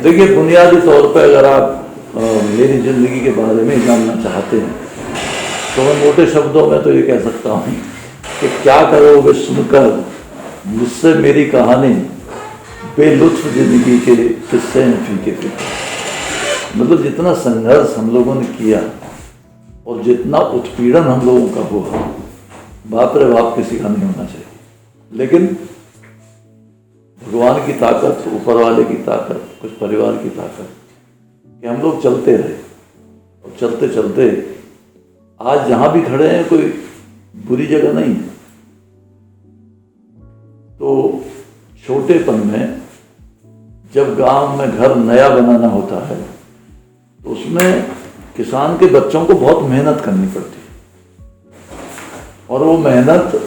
देखिए, बुनियादी तौर पर अगर आप मेरी ज़िंदगी के बारे में जानना चाहते हैं तो मैं मोटे शब्दों में तो ये कह सकता हूँ कि क्या करोगे सुनकर मुझसे मेरी कहानी, बेलुत्फ ज़िंदगी के किस्से हैं फीके फीके। मतलब जितना संघर्ष हम लोगों ने किया और जितना उत्पीड़न हम लोगों का हुआ, बाप रे बाप किसी का नहीं होना चाहिए। लेकिन भगवान की ताकत, ऊपर वाले की ताकत, कुछ परिवार की ताकत कि हम लोग चलते रहे और चलते चलते आज जहाँ भी खड़े हैं कोई बुरी जगह नहीं है। तो छोटेपन में जब गांव में घर नया बनाना होता है तो उसमें किसान के बच्चों को बहुत मेहनत करनी पड़ती है और वो मेहनत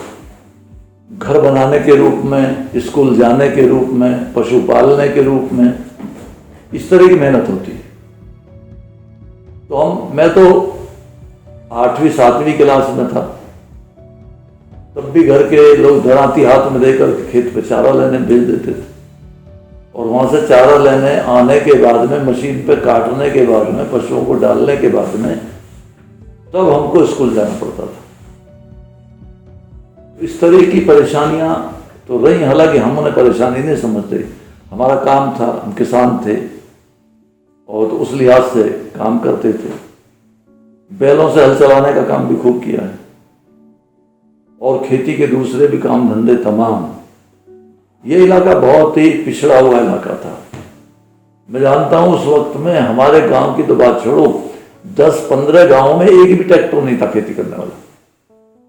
घर बनाने के रूप में, स्कूल जाने के रूप में, पशु पालने के रूप में, इस तरह की मेहनत होती है। तो मैं तो 8वीं 7वीं क्लास में था, तब भी घर के लोग दराती हाथ में देकर खेत पे चारा लेने भेज देते थे और वहां से चारा लेने आने के बाद में, मशीन पे काटने के बाद में, पशुओं को डालने के बाद में तब हमको स्कूल जाना पड़ता था। इस तरह की परेशानियां तो रही, हालांकि हम उन्हें परेशानी नहीं समझते, हमारा काम था, हम किसान थे और तो उस लिहाज से काम करते थे। बैलों से हल चलाने का काम भी खूब किया है और खेती के दूसरे भी काम धंधे तमाम। ये इलाका बहुत ही पिछड़ा हुआ इलाका था। मैं जानता हूं उस वक्त में हमारे गांव की तो बात छोड़ो, 10-15 गांवों में एक भी ट्रैक्टर नहीं था खेती करने वाला,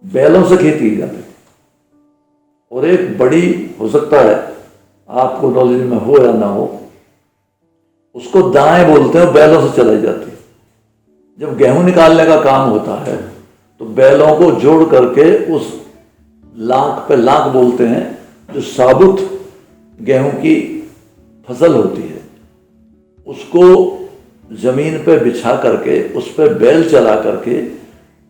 बैलों से खेती की जाती थी। और एक बड़ी, हो सकता है आपको नॉलेज में हो या ना हो, उसको दाएं बोलते हैं, बैलों से चलाई जाती है। जब गेहूं निकालने का काम होता है तो बैलों को जोड़ करके उस लाख पे, लाख बोलते हैं, जो साबुत गेहूं की फसल होती है, उसको जमीन पे बिछा करके उस पर बैल चला करके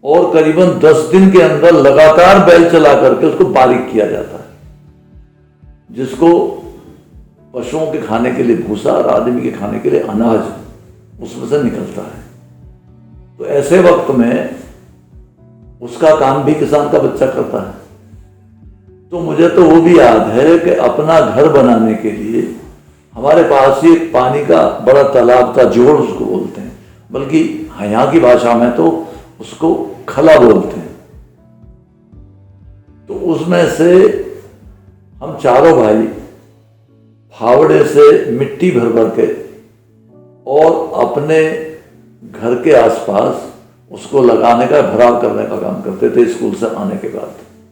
और करीबन 10 दिन के अंदर लगातार बैल चला करके उसको बारीक किया जाता है, जिसको पशुओं के खाने के लिए भूसा और आदमी के खाने के लिए अनाज उसमें से निकलता है। तो ऐसे वक्त में उसका काम भी किसान का बच्चा करता है। तो मुझे तो वो भी याद है कि अपना घर बनाने के लिए हमारे पास ही एक पानी का बड़ा तालाब था, जोड़ उसको बोलते हैं, बल्कि यहाँ की भाषा में तो उसको खला बोलते हैं। तो उसमें से हम चारों भाई फावड़े से मिट्टी भर भर के और अपने घर के आसपास उसको लगाने का, भराव करने का काम करते थे स्कूल से आने के बाद।